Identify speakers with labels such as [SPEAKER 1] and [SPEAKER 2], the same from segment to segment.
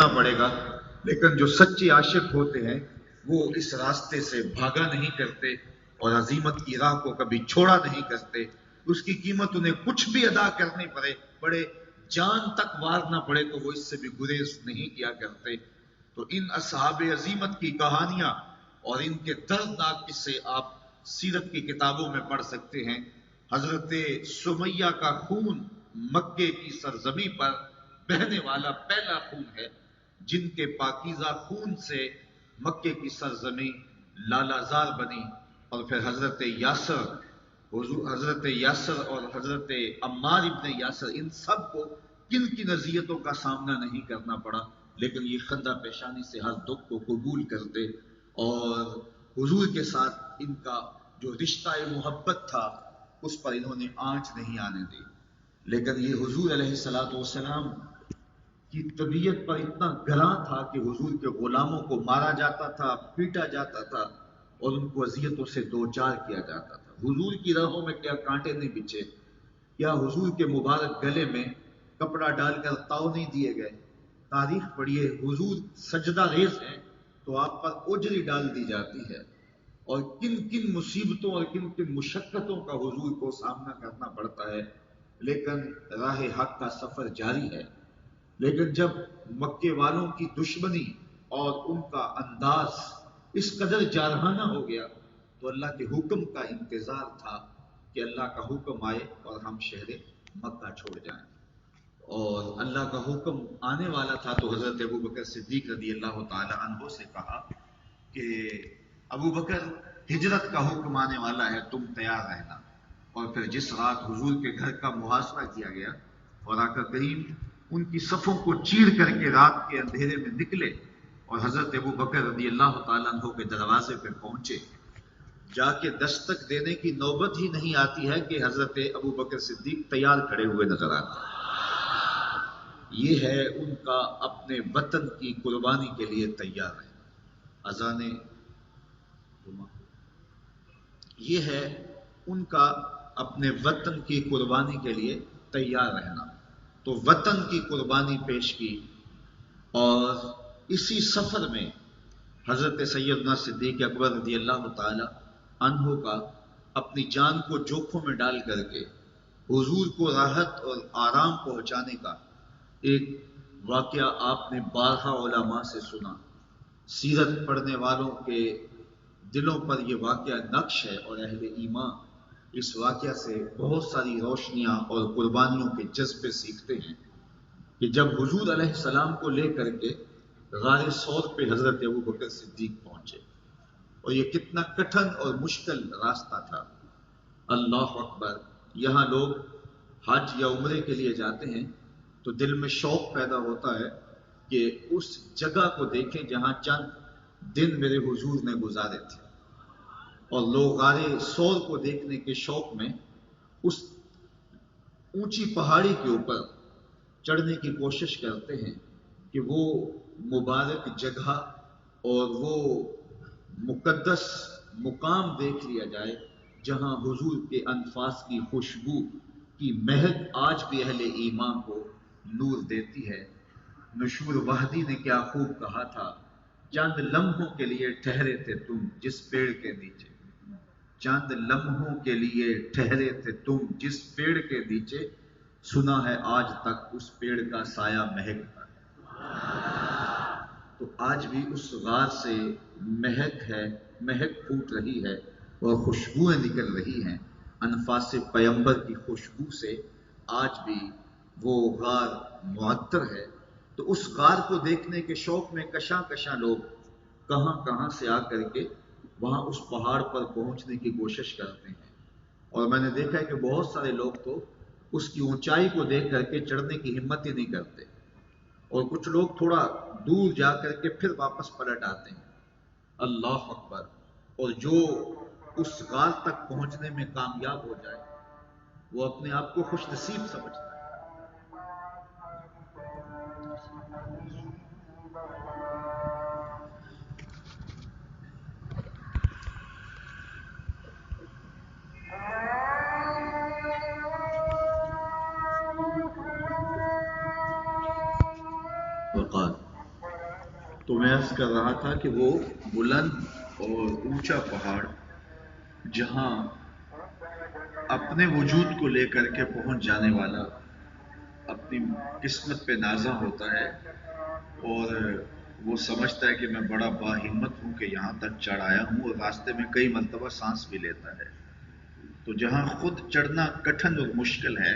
[SPEAKER 1] کرنا پڑے گا، لیکن جو سچے عاشق ہوتے ہیں وہ اس راستے سے بھاگا نہیں کرتے اور عزیمت کی راہ کو کبھی چھوڑا نہیں کرتے. اس کی قیمت انہیں کچھ بھی ادا کرنے پڑے جان تک وار نہ پڑے تو وہ اس سے بھی گریز نہیں کیا کرتے. تو ان اصحاب عزیمت کی کہانیاں اور ان کے دردناک قصے آپ سیرت کی کتابوں میں پڑھ سکتے ہیں. حضرت سمیہ کا خون مکے کی سرزمین پر بہنے والا پہلا خون ہے، جن کے پاکیزہ خون سے مکے کی سرزمین لالازار بنی. اور پھر حضرت یاسر اور حضرت عمار ابن یاسر، ان سب کو کن کی اذیتوں کا سامنا نہیں کرنا پڑا، لیکن یہ خندہ پیشانی سے ہر دکھ کو قبول کرتے اور حضور کے ساتھ ان کا جو رشتہ محبت تھا اس پر انہوں نے آنچ نہیں آنے دی. لیکن یہ حضور علیہ الصلوۃ والسلام کی طبیعت پر اتنا گراں تھا کہ حضور کے غلاموں کو مارا جاتا تھا، پیٹا جاتا تھا اور ان کو اذیتوں سے دوچار کیا جاتا تھا. حضور کی راہوں میں کیا کانٹے نہیں بچھے، کیا حضور کے مبارک گلے میں کپڑا ڈال کر تاؤ نہیں دیے گئے. تاریخ پڑھیے، حضور سجدہ ریز ہیں تو آپ پر اجری ڈال دی جاتی ہے، اور کن کن مصیبتوں اور کن کن مشقتوں کا حضور کو سامنا کرنا پڑتا ہے. لیکن راہ حق کا سفر جاری ہے. لیکن جب مکے والوں کی دشمنی اور ان کا انداز اس قدر جارحانہ ہو گیا تو اللہ کے حکم کا انتظار تھا کہ اللہ کا حکم آئے اور ہم شہر مکہ چھوڑ جائیں. اور اللہ کا حکم آنے والا تھا تو حضرت ابوبکر صدیق رضی اللہ تعالی عنہ سے کہا کہ ابوبکر، ہجرت کا حکم آنے والا ہے، تم تیار رہنا. اور پھر جس رات حضور کے گھر کا محاصرہ کیا گیا اور آقا کریم ان کی صفوں کو چیر کر کے رات کے اندھیرے میں نکلے اور حضرت ابوبکر رضی اللہ تعالیٰ عنہ کے دروازے پہ پہنچے، جا کے دستک دینے کی نوبت ہی نہیں آتی ہے کہ حضرت ابوبکر صدیق تیار کھڑے ہوئے نظر آتے ہیں. یہ ہے ان کا اپنے وطن کی قربانی کے لیے تیار ہے. اذان یہ ہے ان کا اپنے وطن کی قربانی کے لیے تیار رہنا. تو وطن کی قربانی پیش کی، اور اسی سفر میں حضرت سیدنا صدیق اکبر رضی اللہ تعالی عنہ کا اپنی جان کو جوکھوں میں ڈال کر کے حضور کو راحت اور آرام پہنچانے کا ایک واقعہ آپ نے بارہا علماء سے سنا. سیرت پڑھنے والوں کے دلوں پر یہ واقعہ نقش ہے، اور اہل ایمان اس واقعہ سے بہت ساری روشنیاں اور قربانیوں کے جذبے سیکھتے ہیں کہ جب حضور علیہ السلام کو لے کر کے غار ثور پہ حضرت ابوبکر صدیق پہنچے، اور یہ کتنا کٹھن اور مشکل راستہ تھا. اللہ اکبر. یہاں لوگ حج یا عمرے کے لیے جاتے ہیں تو دل میں شوق پیدا ہوتا ہے کہ اس جگہ کو دیکھیں جہاں چند دن میرے حضور نے گزارے تھے، اور لوگ غار ثور کو دیکھنے کے شوق میں اس اونچی پہاڑی کے اوپر چڑھنے کی کوشش کرتے ہیں کہ وہ مبارک جگہ اور وہ مقدس مقام دیکھ لیا جائے جہاں حضور کے انفاس کی خوشبو کی مہک آج بھی اہل ایمان کو نور دیتی ہے. مشہور وحدی نے کیا خوب کہا تھا، چند لمحوں کے لیے ٹھہرے تھے تم جس پیڑ کے نیچے، چند لمحوں کے لیے ٹھہرے تھے تم جس پیڑ کے نیچے، سنا ہے آج تک اس پیڑ کا سایہ مہکتا ہے. تو آج بھی اس غار سے مہک پھوٹ رہی ہے اور خوشبوئیں نکل رہی ہیں. انفاس پیمبر کی خوشبو سے آج بھی وہ غار معطر ہے. تو اس غار کو دیکھنے کے شوق میں کشاں کشاں لوگ کہاں کہاں سے آ کر کے وہاں اس پہاڑ پر پہنچنے کی کوشش کرتے ہیں. اور میں نے دیکھا ہے کہ بہت سارے لوگ تو اس کی اونچائی کو دیکھ کر کے چڑھنے کی ہمت ہی نہیں کرتے، اور کچھ لوگ تھوڑا دور جا کر کے پھر واپس پلٹ آتے ہیں. اللہ اکبر. اور جو اس غار تک پہنچنے میں کامیاب ہو جائے وہ اپنے آپ کو خوش نصیب سمجھتا ہے. وقال تو میں عرض کر رہا تھا کہ وہ بلند اور اونچا پہاڑ جہاں اپنے وجود کو لے کر کے پہنچ جانے والا اپنی قسمت پہ نازاں ہوتا ہے اور وہ سمجھتا ہے کہ میں بڑا باہمت ہوں کہ یہاں تک چڑھ آیا ہوں، اور راستے میں کئی مرتبہ سانس بھی لیتا ہے، تو جہاں خود چڑھنا کٹھن اور مشکل ہے،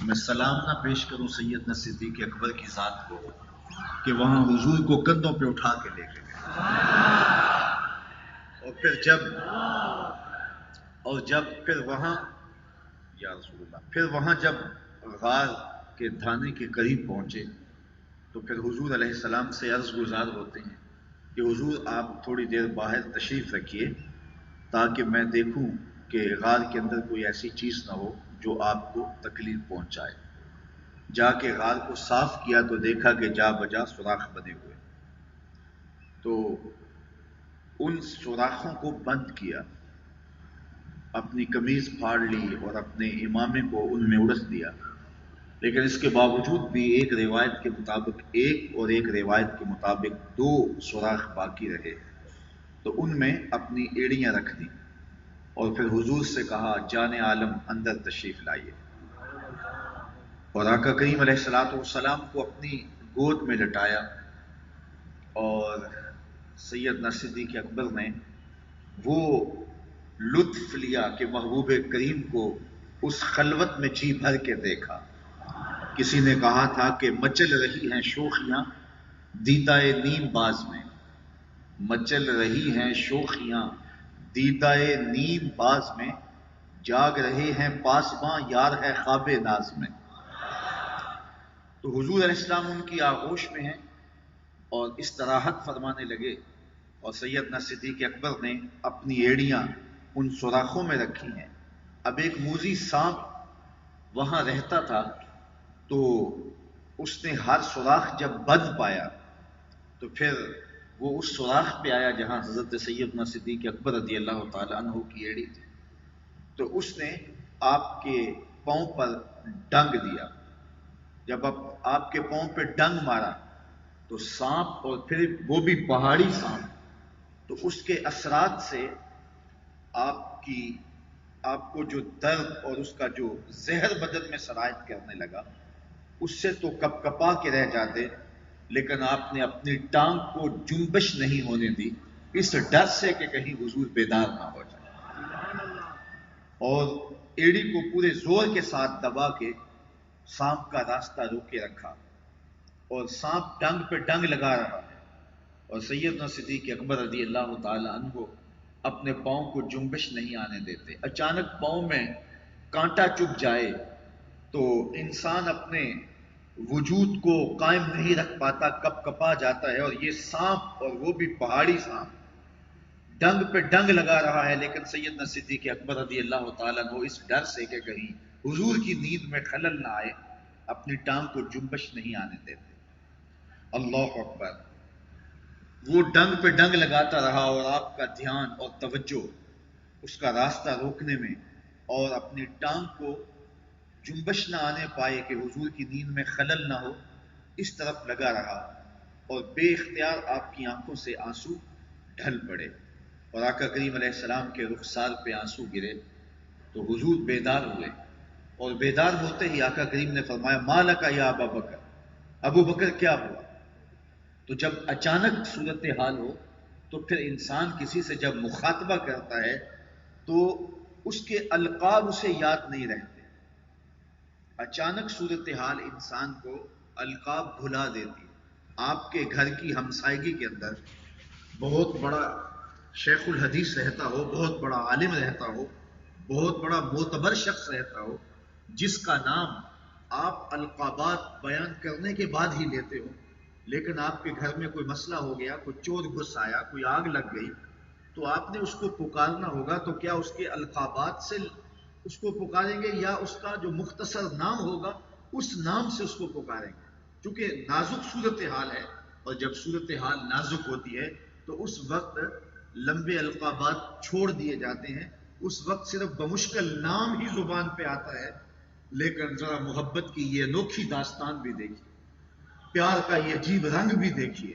[SPEAKER 1] میں سلام نہ پیش کروں سیدنا صدیق اکبر کی ذات کو کہ وہاں حضور کو کندھوں پہ اٹھا کے لے کے گئے، اور جب پھر وہاں یا رسول اللہ پھر وہاں جب غار کے دھانے کے قریب پہنچے تو پھر حضور علیہ السلام سے عرض گزار ہوتے ہیں کہ حضور آپ تھوڑی دیر باہر تشریف رکھیے تاکہ میں دیکھوں کہ غار کے اندر کوئی ایسی چیز نہ ہو جو آپ کو تکلیف پہنچائے۔ جا کے غار کو صاف کیا تو دیکھا کہ جا بجا سوراخ بنے ہوئے، تو ان سوراخوں کو بند کیا، اپنی قمیض پھاڑ لی اور اپنے امامے کو ان میں اڑس دیا، لیکن اس کے باوجود بھی ایک روایت کے مطابق ایک روایت کے مطابق 2 سوراخ باقی رہے، تو ان میں اپنی ایڑیاں رکھ دی اور پھر حضور سے کہا جان عالم اندر تشریف لائیے، اور آقا کریم علیہ الصلوۃ والسلام کو اپنی گود میں لٹایا، اور سیدنا صدیق اکبر نے وہ لطف لیا کہ محبوب کریم کو اس خلوت میں جی بھر کے دیکھا۔ کسی نے کہا تھا کہ مچل رہی ہیں شوخیاں دیدائے نیم باز میں، مچل رہی ہیں شوخیاں دیدائے نیم باز میں، جاگ رہے ہیں پاسباں یار ہے خواب ناز میں۔ تو حضور علیہ السلام ان کی آغوش میں ہیں اور استراحت فرمانے لگے، اور سیدنا صدیق اکبر نے اپنی ایڑیاں ان سوراخوں میں رکھی ہیں۔ اب ایک موذی سانپ وہاں رہتا تھا، تو اس نے ہر سوراخ جب بند پایا تو پھر وہ اس سوراخ پہ آیا جہاں حضرت سیدنا صدیق اکبر رضی اللہ تعالی عنہ کی ایڑی تھی، تو اس نے آپ کے پاؤں پر ڈنگ دیا۔ جب آپ کے پاؤں پہ ڈنگ مارا تو سانپ، اور پھر وہ بھی پہاڑی سانپ، تو اس کے اثرات سے آپ کو جو درد اور اس کا جو زہر بدن میں سرایت کرنے لگا، اس سے تو کپ کپا کے رہ جاتے، لیکن آپ نے اپنی ٹانگ کو جنبش نہیں ہونے دی، اس ڈر سے کہ کہیں حضور بیدار نہ ہو جائے، اور ایڑی کو پورے زور کے ساتھ دبا کے سانپ کا راستہ روکے رکھا، اور سانپ ڈنگ پہ ڈنگ لگا رہا ہے، اور سیدنا صدیق اکبر رضی اللہ تعالی عنہ اپنے پاؤں کو جنبش نہیں آنے دیتے۔ اچانک پاؤں میں کانٹا چبھ جائے تو انسان اپنے وجود کو قائم نہیں رکھ پاتا، کپ کپا جاتا ہے، اور یہ سانپ، اور وہ بھی پہاڑی سانپ، ڈنگ پہ ڈنگ لگا رہا ہے، لیکن سیدنا صدیق اکبر رضی اللہ تعالیٰ عنہ اس ڈر سے کہ کہیں حضور کی نیند میں خلل نہ آئے، اپنی ٹانگ کو جنبش نہیں آنے دیتے۔ اللہ اکبر! وہ ڈنگ پہ ڈنگ لگاتا رہا، اور آپ کا دھیان اور توجہ اس کا راستہ روکنے میں اور اپنی ٹانگ کو جنبش نہ آنے پائے کہ حضور کی نیند میں خلل نہ ہو، اس طرف لگا رہا، اور بے اختیار آپ کی آنکھوں سے آنسو ڈھل پڑے، اور آقا کریم علیہ السلام کے رخسار پہ آنسو گرے، تو حضور بیدار ہوئے، اور بیدار ہوتے ہی آقا کریم نے فرمایا مالک یا ابا بکر، ابو بکر کیا ہوا؟ تو جب اچانک صورتحال ہو تو پھر انسان کسی سے جب مخاطبہ کرتا ہے تو اس کے القاب اسے یاد نہیں رہتے، اچانک صورتحال انسان کو القاب بھلا دیتی۔ آپ کے گھر کی ہمسائیگی کے اندر بہت بڑا شیخ الحدیث رہتا ہو، بہت بڑا عالم رہتا ہو، بہت بڑا معتبر شخص رہتا ہو، جس کا نام آپ القابات بیان کرنے کے بعد ہی لیتے ہو، لیکن آپ کے گھر میں کوئی مسئلہ ہو گیا، کوئی چور گھس آیا، کوئی آگ لگ گئی، تو آپ نے اس کو پکارنا ہوگا، تو کیا اس کے القابات سے اس کو پکاریں گے یا اس کا جو مختصر نام ہوگا اس نام سے اس کو پکاریں گے؟ چونکہ نازک صورتحال ہے، اور جب صورتحال نازک ہوتی ہے تو اس وقت لمبے القابات چھوڑ دیے جاتے ہیں، اس وقت صرف بمشکل نام ہی زبان پہ آتا ہے، لیکن ذرا محبت کی یہ انوکھی داستان بھی دیکھیے، پیار کا یہ عجیب رنگ بھی دیکھیے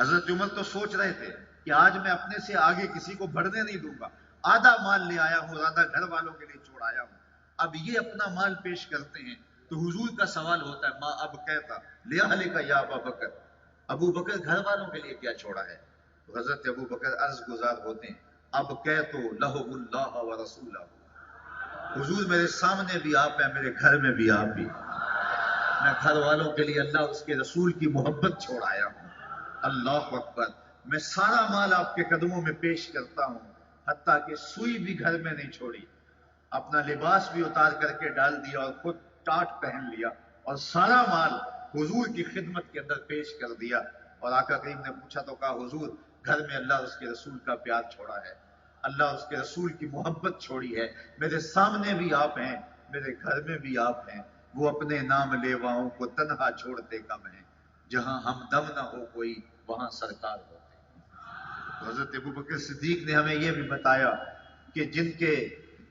[SPEAKER 1] حضرت عمر تو سوچ رہے تھے کہ آج میں اپنے سے آگے کسی کو بڑھنے نہیں دوں گا، آدھا مال لے آیا ہوں، آدھا گھر والوں کے لیے چھوڑ آیا ہوں، اب یہ اپنا مال پیش کرتے ہیں تو حضور کا سوال ہوتا ہے ماں اب کہتا لیا علی کا یا ابا بکر، ابو بکر گھر والوں کے لیے کیا چھوڑا ہے؟ تو حضرت ابو بکر عرض گزار ہوتے ہیں اب کہ تو لہم اللہ و رسولہ، حضور میرے سامنے بھی آپ ہیں، میرے گھر میں بھی آپ بھی، میں گھر والوں کے لیے اللہ اس کے رسول کی محبت چھوڑ آیا ہوں۔ اللہ اکبر، میں سارا مال آپ کے قدموں میں پیش کرتا ہوں، حتیٰ کہ سوئی بھی گھر میں نہیں چھوڑی، اپنا لباس بھی اتار کر کے ڈال دیا اور خود ٹاٹ پہن لیا اور سارا مال حضور کی خدمت کے اندر پیش کر دیا۔ اور آقا کریم نے پوچھا تو کہا حضور گھر میں اللہ اس کے رسول کا پیار چھوڑا ہے، اللہ اس کے رسول کی محبت چھوڑی ہے، میرے سامنے بھی آپ ہیں، میرے گھر میں بھی آپ ہیں، وہ اپنے نام لیواؤں کو تنہا چھوڑتے کم ہیں، جہاں ہمدم نہ ہو کوئی وہاں سرکار ہوتے۔ حضرت ابوبکر صدیق نے ہمیں یہ بھی بتایا کہ جن کے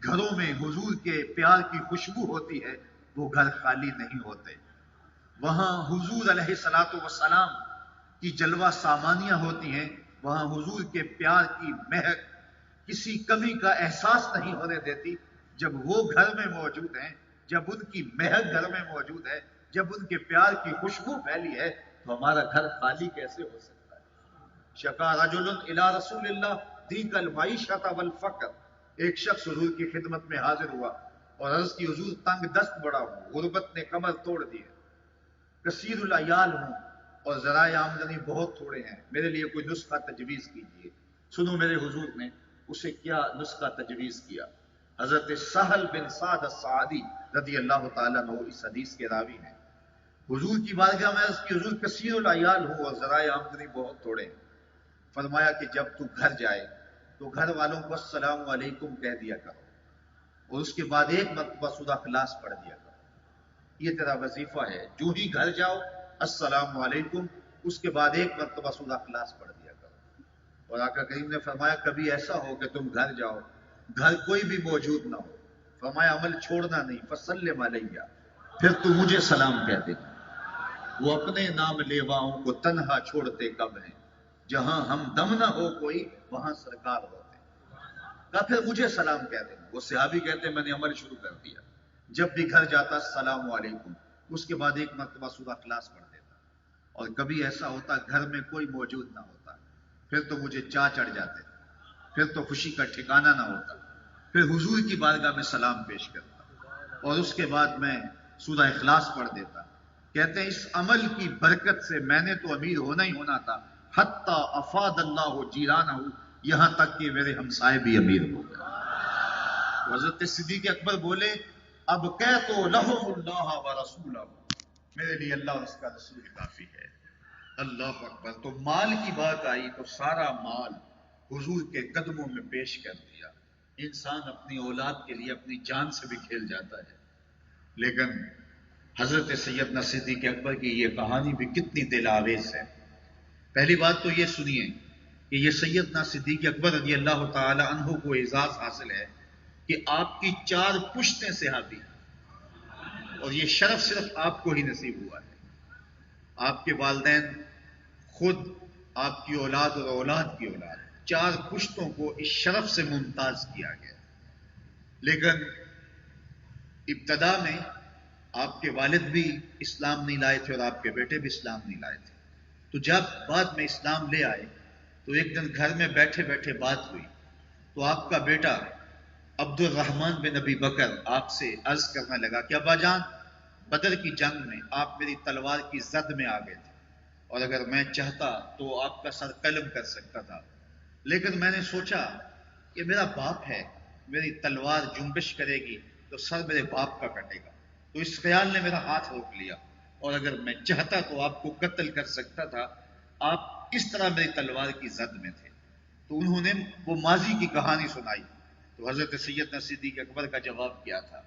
[SPEAKER 1] گھروں میں حضور کے پیار کی خوشبو ہوتی ہے وہ گھر خالی نہیں ہوتے، وہاں حضور علیہ الصلوۃ والسلام کی جلوہ سامانیاں ہوتی ہیں، وہاں حضور کے پیار کی مہک کسی کمی کا احساس نہیں ہونے دیتی۔ جب وہ گھر میں موجود ہیں، جب ان کی مہک گھر میں موجود ہے، جب ان کے پیار کی خوشبو پھیلی ہے تو ہمارا گھر خالی کیسے ہو سکتا ہے؟ شکا رجل الی رسول اللہ دیک المعیشۃ والفقر، ایک شخص حضور کی خدمت میں حاضر ہوا اور عرض کی حضور تنگ دست بڑا ہوں، غربت نے کمر توڑ دی ہے، کثیر العیال ہوں اور ذرائع آمدنی بہت تھوڑے ہیں، میرے لیے کوئی نسخہ تجویز کیجیے۔ سنو میرے حضور نے اسے کیا نسخہ تجویز کیا۔ حضرت سہل بن سعد الساعدی رضی اللہ تعالیٰ عنہ اس حدیث کے راوی ہیں، حضور کی بارگاہ میں عرض کی حضور کثیر العیال ہوں اور ذرائع آمدنی بہت تھوڑے ہیں۔ فرمایا کہ جب تو گھر جائے تو گھر والوں کو السلام علیکم کہہ دیا کرو اور اس کے بعد ایک مرتبہ سورہ اخلاص پڑھ دیا کرو، یہ تیرا وظیفہ ہے، جو ہی گھر جاؤ السلام علیکم، اس کے بعد ایک مرتبہ سورہ اخلاص پڑھ دیا کرو۔ اور آقا کریم نے فرمایا کبھی ایسا ہو کہ تم گھر جاؤ گھر کوئی بھی موجود نہ ہو، فرمایا عمل چھوڑنا نہیں، فسلم علیہ، پھر تو مجھے سلام کہہ دے، وہ اپنے نام لیواؤں کو تنہا چھوڑتے کب ہیں، جہاں ہم دم نہ ہو کوئی وہاں سرکار ہوتے، کہا پھر مجھے سلام کہہ دیں۔ وہ صحابی کہتے ہیں میں نے عمل شروع کر دیا، جب بھی گھر جاتا السلام علیکم، اس کے بعد ایک مرتبہ سورہ اخلاص پڑھ دیتا، اور کبھی ایسا ہوتا گھر میں کوئی موجود نہ ہوتا، پھر تو مجھے چاہ چڑھ جاتے، پھر تو خوشی کا ٹھکانہ نہ ہوتا، پھر حضور کی بارگاہ میں سلام پیش کرتا اور اس کے بعد میں سورہ اخلاص پڑھ دیتا۔ کہتے ہیں اس عمل کی برکت سے میں نے تو امیر ہونا ہی ہونا تھا، حتی افاد اللہ جیرانہ، یہاں تک کہ میرے ہمسائے بھی امیر ہو گئے۔ حضرت صدیق اکبر بولے اب کہہ تو لہم اللہ و رسولہ، میرے لیے اللہ اور اس کا رسول کافی ہے۔ اللہ اکبر۔ تو مال کی بات آئی تو سارا مال حضور کے قدموں میں پیش کر دیا۔ انسان اپنی اولاد کے لیے اپنی جان سے بھی کھیل جاتا ہے، لیکن حضرت سیدنا صدیق اکبر کی یہ کہانی بھی کتنی دل آویز ہے۔ پہلی بات تو یہ سنیے کہ یہ سیدنا صدیق اکبر رضی اللہ تعالی عنہ کو اعزاز حاصل ہے کہ آپ کی 4 پشتیں صحابی ہیں، اور یہ شرف صرف آپ کو ہی نصیب ہوا ہے۔ آپ کے والدین، خود آپ کی اولاد اور اولاد کی اولاد، 4 پشتوں کو اس شرف سے ممتاز کیا گیا۔ لیکن ابتدا میں آپ کے والد بھی اسلام نہیں لائے تھے اور آپ کے بیٹے بھی اسلام نہیں لائے تھے، تو جب بعد میں اسلام لے آئے تو ایک دن گھر میں بیٹھے بیٹھے بات ہوئی تو آپ کا بیٹا عبد الرحمن بن ابی بکر آپ سے عرض کرنے لگا کہ ابا جان، بدر کی جنگ میں آپ میری تلوار کی زد میں آ گئے تھے اور اگر میں چاہتا تو آپ کا سر قلم کر سکتا تھا، لیکن میں نے سوچا کہ میرا باپ ہے، میری تلوار جنبش کرے گی تو سر میرے باپ کا کٹے گا، تو اس خیال نے میرا ہاتھ روک لیا، اور اگر میں چاہتا تو آپ کو قتل کر سکتا تھا، آپ اس طرح میری تلوار کی زد میں تھے۔ تو انہوں نے وہ ماضی کی کہانی سنائی، تو حضرت سیدنا صدیق اکبر کا جواب کیا تھا؟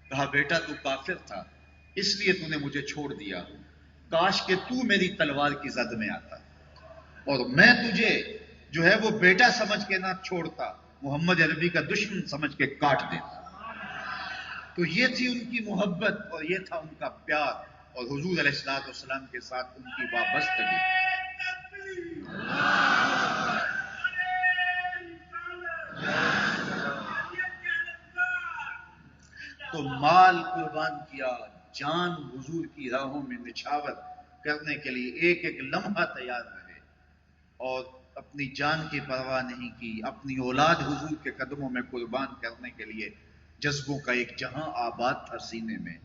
[SPEAKER 1] کہا بیٹا تو کافر تھا اس لیے تو نے مجھے چھوڑ دیا، کاش کہ تو میری تلوار کی زد میں آتا اور میں تجھے جو ہے وہ بیٹا سمجھ کے نہ چھوڑتا، محمد عربی کا دشمن سمجھ کے کاٹ دیتا۔ تو یہ تھی ان کی محبت اور یہ تھا ان کا پیار اور حضور علیہ الصلوۃ والسلام کے ساتھ ان کی وابستگی۔ تو مال قربان کیا، جان حضور کی راہوں میں نچھاور کرنے کے لیے ایک ایک لمحہ تیار رہے، اور اپنی جان کی پرواہ نہیں کی، اپنی اولاد حضور کے قدموں میں قربان کرنے کے لیے جذبوں کا ایک جہاں آباد تھا سینے میں،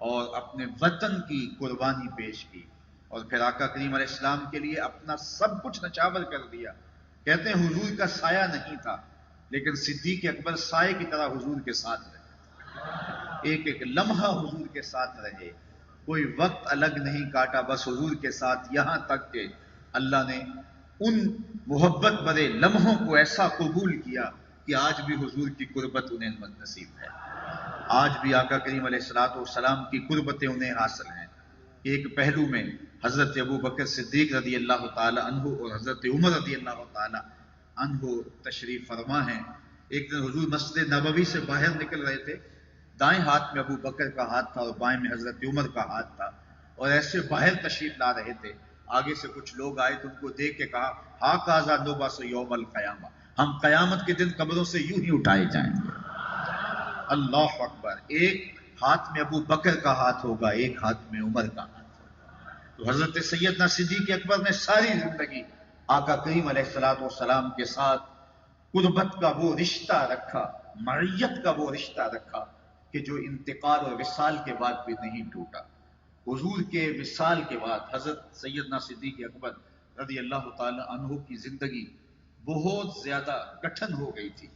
[SPEAKER 1] اور اپنے وطن کی قربانی پیش کی، اور پھر آقا کریم علیہ السلام کے لیے اپنا سب کچھ نچھاور کر دیا۔ کہتے ہیں حضور کا سایہ نہیں تھا، لیکن صدیق اکبر سائے کی طرح حضور کے ساتھ رہے، ایک ایک لمحہ حضور کے ساتھ رہے، کوئی وقت الگ نہیں کاٹا، بس حضور کے ساتھ، یہاں تک کہ اللہ نے ان محبت بھرے لمحوں کو ایسا قبول کیا کہ آج بھی حضور کی قربت انہیں نصیب ہے، آج بھی آقا کریم علیہ الصلوۃ والسلام کی قربتیں انہیں حاصل ہیں۔ ایک پہلو میں حضرت ابو بکر صدیق رضی اللہ تعالی عنہ اور حضرت عمر رضی اللہ تعالی عنہ تشریف فرما ہیں۔ ایک دن حضور مسجد نبوی سے باہر نکل رہے تھے، دائیں ہاتھ میں ابو بکر کا ہاتھ تھا اور بائیں میں حضرت عمر کا ہاتھ تھا، اور ایسے باہر تشریف لا رہے تھے، آگے سے کچھ لوگ آئے تو ان کو دیکھ کے کہا ہا کازا نوباس یوم القیامہ، ہم قیامت کے دن قبروں سے یوں ہی اٹھائے جائیں گے۔ اللہ اکبر، ایک ہاتھ میں ابو بکر کا ہاتھ ہوگا، ایک ہاتھ میں عمر کا ہاتھ ہوگا۔ تو حضرت سیدنا صدیق اکبر نے ساری زندگی آقا کریم علیہ الصلوۃ والسلام کے ساتھ قربت کا وہ رشتہ رکھا، معیت کا وہ رشتہ رکھا کہ جو انتقال اور وصال کے بعد بھی نہیں ٹوٹا۔ حضور کے وصال کے بعد حضرت سیدنا صدیق اکبر رضی اللہ تعالی عنہ کی زندگی بہت زیادہ کٹھن ہو گئی تھی،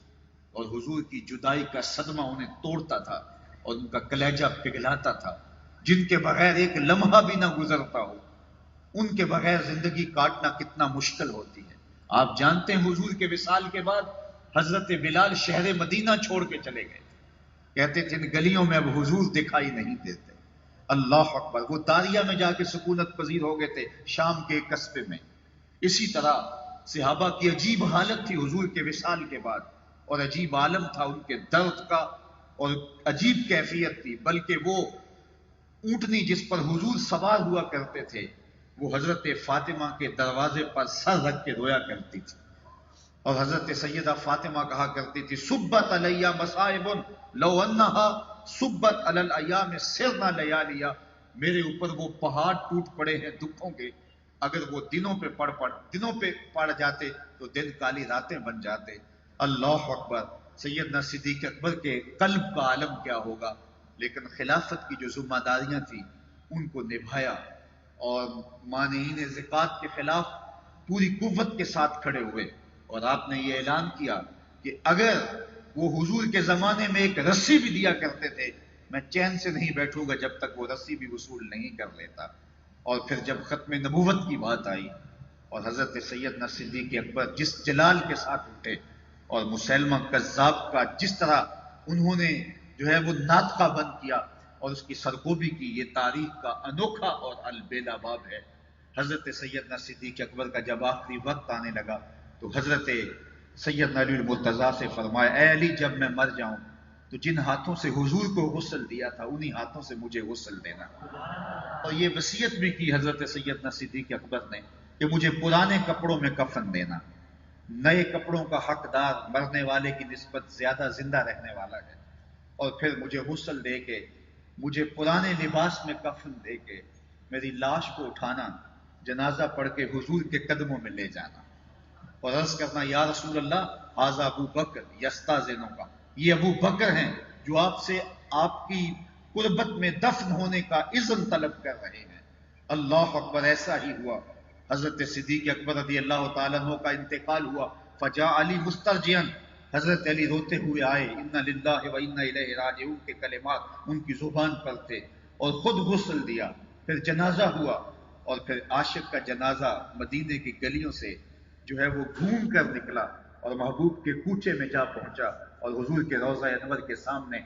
[SPEAKER 1] اور حضور کی جدائی کا صدمہ انہیں توڑتا تھا اور ان کا کلیجہ پگھلاتا تھا، جن کے بغیر ایک لمحہ بھی نہ گزرتا ہو، ان کے بغیر زندگی کاٹنا کتنا مشکل ہوتی ہے۔ آپ جانتے ہیں حضور کے وصال کے بعد حضرت بلال شہر مدینہ چھوڑ کے چلے گئے، کہتے تھے ان گلیوں میں اب حضور دکھائی نہیں دیتے۔ اللہ اکبر، وہ داریہ میں جا کے سکونت پذیر ہو گئے تھے، شام کے ایک قصبے میں۔ اسی طرح صحابہ کی عجیب حالت تھی حضور کے وصال کے بعد، اور عجیب عالم تھا ان کے درد کا، اور عجیب کیفیت تھی، بلکہ وہ اونٹنی جس پر حضور سوار ہوا کرتے تھے وہ حضرت فاطمہ کے دروازے پر سر رکھ کے رویا کرتی تھی، اور حضرت سیدہ فاطمہ کہا کرتی تھی صبت علیہ مصائب لو انہا صبت علی الایام سرنا لیالیا، میرے اوپر وہ پہاڑ ٹوٹ پڑے ہیں دکھوں کے، اگر وہ دنوں پہ پڑ جاتے تو دن کالی راتیں بن جاتے۔ اللہ اکبر، سیدنا صدیق اکبر کے قلب کا عالم کیا ہوگا، لیکن خلافت کی جو ذمہ داریاں تھیں ان کو نبھایا، اور مانعین زکوٰۃ کے خلاف پوری قوت کے ساتھ کھڑے ہوئے، اور آپ نے یہ اعلان کیا کہ اگر وہ حضور کے زمانے میں ایک رسی بھی دیا کرتے تھے میں چین سے نہیں بیٹھوں گا جب تک وہ رسی بھی وصول نہیں کر لیتا۔ اور پھر جب ختم نبوت کی بات آئی اور حضرت سیدنا صدیق اکبر جس جلال کے ساتھ اٹھے، اور مسیلمہ کذاب کا جس طرح انہوں نے جو ہے وہ ناطقہ بند کیا اور اس کی سرکوبی کی، یہ تاریخ کا انوکھا اور البیلا باب ہے۔ حضرت سیدنا صدیق اکبر کا جب آخری وقت آنے لگا تو حضرت سیدنا علی المرتضیٰ سے فرمایا اے علی، جب میں مر جاؤں تو جن ہاتھوں سے حضور کو غسل دیا تھا انہی ہاتھوں سے مجھے غسل دینا، اور یہ وصیت بھی کی حضرت سیدنا صدیق اکبر نے کہ مجھے پرانے کپڑوں میں کفن دینا، نئے کپڑوں کا حقدار مرنے والے کی نسبت زیادہ زندہ رہنے والا ہے، اور پھر مجھے غسل دے کے، مجھے پرانے لباس میں کفن دے کے میری لاش کو اٹھانا، جنازہ پڑھ کے حضور کے قدموں میں لے جانا، اور عرض کرنا یا رسول اللہ ھذا ابو بکر یستاذنک کا، یہ ابو بکر ہیں جو آپ سے آپ کی قربت میں دفن ہونے کا اذن طلب کر رہے ہیں۔ اللہ اکبر، ایسا ہی ہوا۔ حضرت صدیق اکبر رضی اللہ تعالیٰ عنہ کا انتقال ہوا، فجاء علی مسترجعا، حضرت علی روتے ہوئے آئے، انا للہ و انا الیہ راجعون کے کلمات ان کی زبان پر تھے، اور خود غسل دیا، پھر جنازہ ہوا، اور پھر عاشق کا جنازہ مدینے کی گلیوں سے جو ہے وہ گھوم کر نکلا اور محبوب کے کوچے میں جا پہنچا، اور حضور کے روضہ انور کے سامنے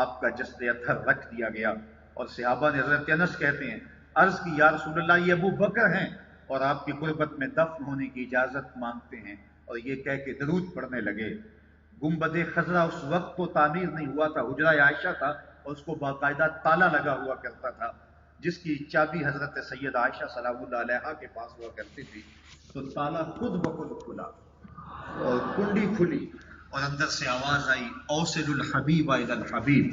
[SPEAKER 1] آپ کا جسد اطہر رکھ دیا گیا، اور صحابہ نے حضرت انس کہتے ہیں عرض کی یا رسول اللہ یہ ابو بکر ہیں اور آپ کی قربت میں دفن ہونے کی اجازت مانگتے ہیں، اور یہ کہہ کے درود پڑھنے لگے۔ گنبد خضرا اس وقت تو تعمیر نہیں ہوا تھا، حجرہ عائشہ تھا اور اس کو باقاعدہ تالا لگا ہوا کرتا تھا، جس کی چابی حضرت سید عائشہ سلام اللہ علیہا کے پاس ہوا کرتی تھی، تو تالا خود بخود کھلا اور کنڈی کھلی اور اندر سے آواز آئی اوصل الحبیب الی الحبیب،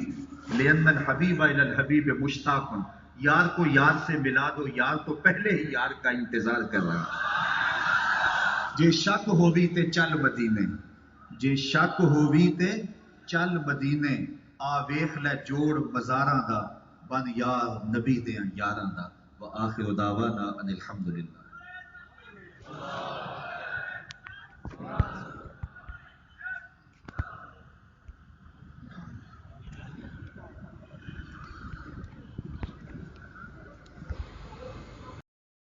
[SPEAKER 1] لِأَنَّ الْحَبِيبَ إِلَى الْحَبِيبِ مُشْتَاقٌ، یار کو یار سے ملا دو، یار تو پہلے ہی یار کا انتظار کر رہا ہے۔ جے شک ہووی تے چل مدینے، جے شک ہووی تے چل مدینے، آ ویکھ لے جوڑ مزاراں دا، بن یار نبی دیاں یاراں دا۔ وآخر دعوانا ان الحمدللہ۔